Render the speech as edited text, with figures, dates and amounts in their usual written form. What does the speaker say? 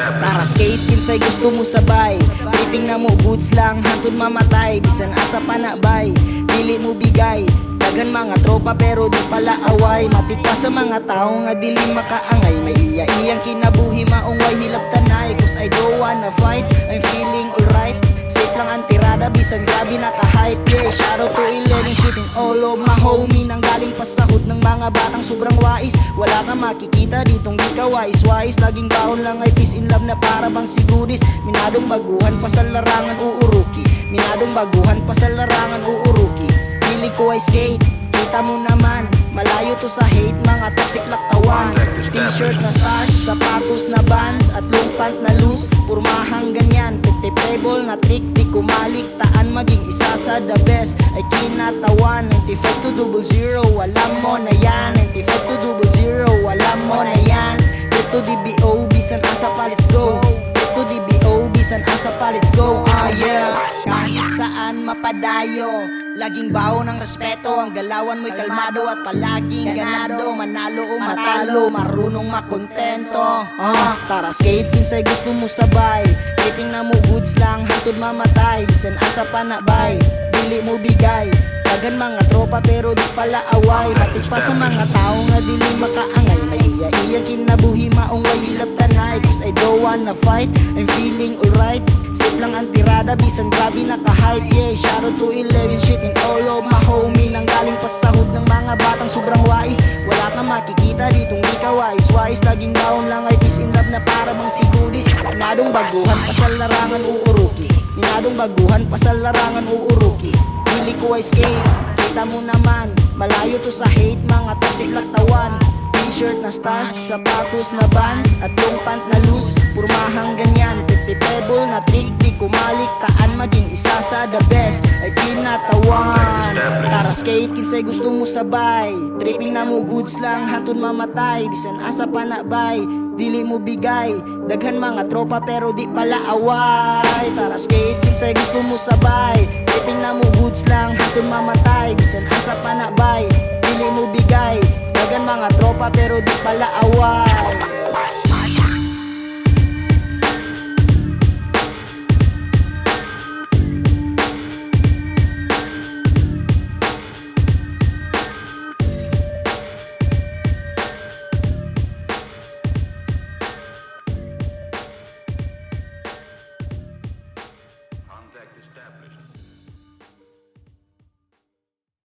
Tara skate kinsay gusto mo sabay, tripping na mo goods lang hantod mamatay. Bisan asa pa na bay, dili mo bigay. Dagan mga tropa pero di pala away. Matik pa sa mga tao nga dili makaangay. May iya-iyang kinabuhi maungway hilap tanay. Cause I don't wanna fight, I'm feeling alright. Safe lang ang tirada, bisan grabe naka-hype. Yeah, shout out to 11 shooting all of my homie. Nang galing pa sa hood ng mga batang sobrang wais. Wala ka makikita ditong di ka wais-wais. Laging baon lang ay peace in love na para bang sigudis. Minadong baguhan pa sa larangan uuruki. Minadong baguhan pa sa larangan uuruki. Pili ko ay skate, kita mo naman. Malayo to sa hate, mga toxic laktawan. T-shirt na stash, sapatos na Vans, at long pant na loose, purmahang ganyan. Tiptable na trick, di kumalik taan. Maging isa sa the best ay kinatawan. 95 to 00, alam mo na yan. 95 to 00, alam mo na yan. Get to DBO, bisan asa pa, let's go. Get to DBO, bisan asa pa, let's go. Yeah, kahit saan mapadayo, laging baon ng respeto. Ang galawan mo'y kalmado at palaging ganado. Manalo o matalo, marunong makontento. Tara skate kinsay gusto mo sabay, tripping na mo goods lang hantod mamatay. Bisan asa pa na bay, dili mo bigay. Dagan mga tropa pero di pala away. Matik pa sa mga tao nga dili makaangay. May iya-iyang kinabuhi maungway hilap tanay. Cause I don't wanna fight, I'm feeling alright. Safe lang ang tirada, bisan grabe naka-hype. Yeah, shout out to 11 shooting all of my homie. Nang galing pa sa hood ng mga batang sobrang wais. Wala ka makikita ditong di ka wais-wais. Laging down lang ay peace in love na para bang sigudis. Minadong baguhan pa sa larangan uuruki. Minadong baguhan pa sa larangan uuruki. Pili ko ay skate, kita mo naman. Malayo to sa hate, mga toxic laktawan. T-shirt na stars, sapatos na Vans, at long pant na loose, purmahang ganyan. Tiptable na trick, di kumalik taan. Maging isa sa the best ay kinatawan. Tara skate kinsay gusto mo sabay, tripping na mo goods lang hantod mamatay. Bisan asa pa na bay, dili mo bigay. Daghan mga tropa pero di pala away. Tara skate kinsay gusto mo sabay, tripping na mo goods lang hantod mamatay. Bisan asa pa na bay, dili mo bigay. Dagan mga tropa pero di pala away.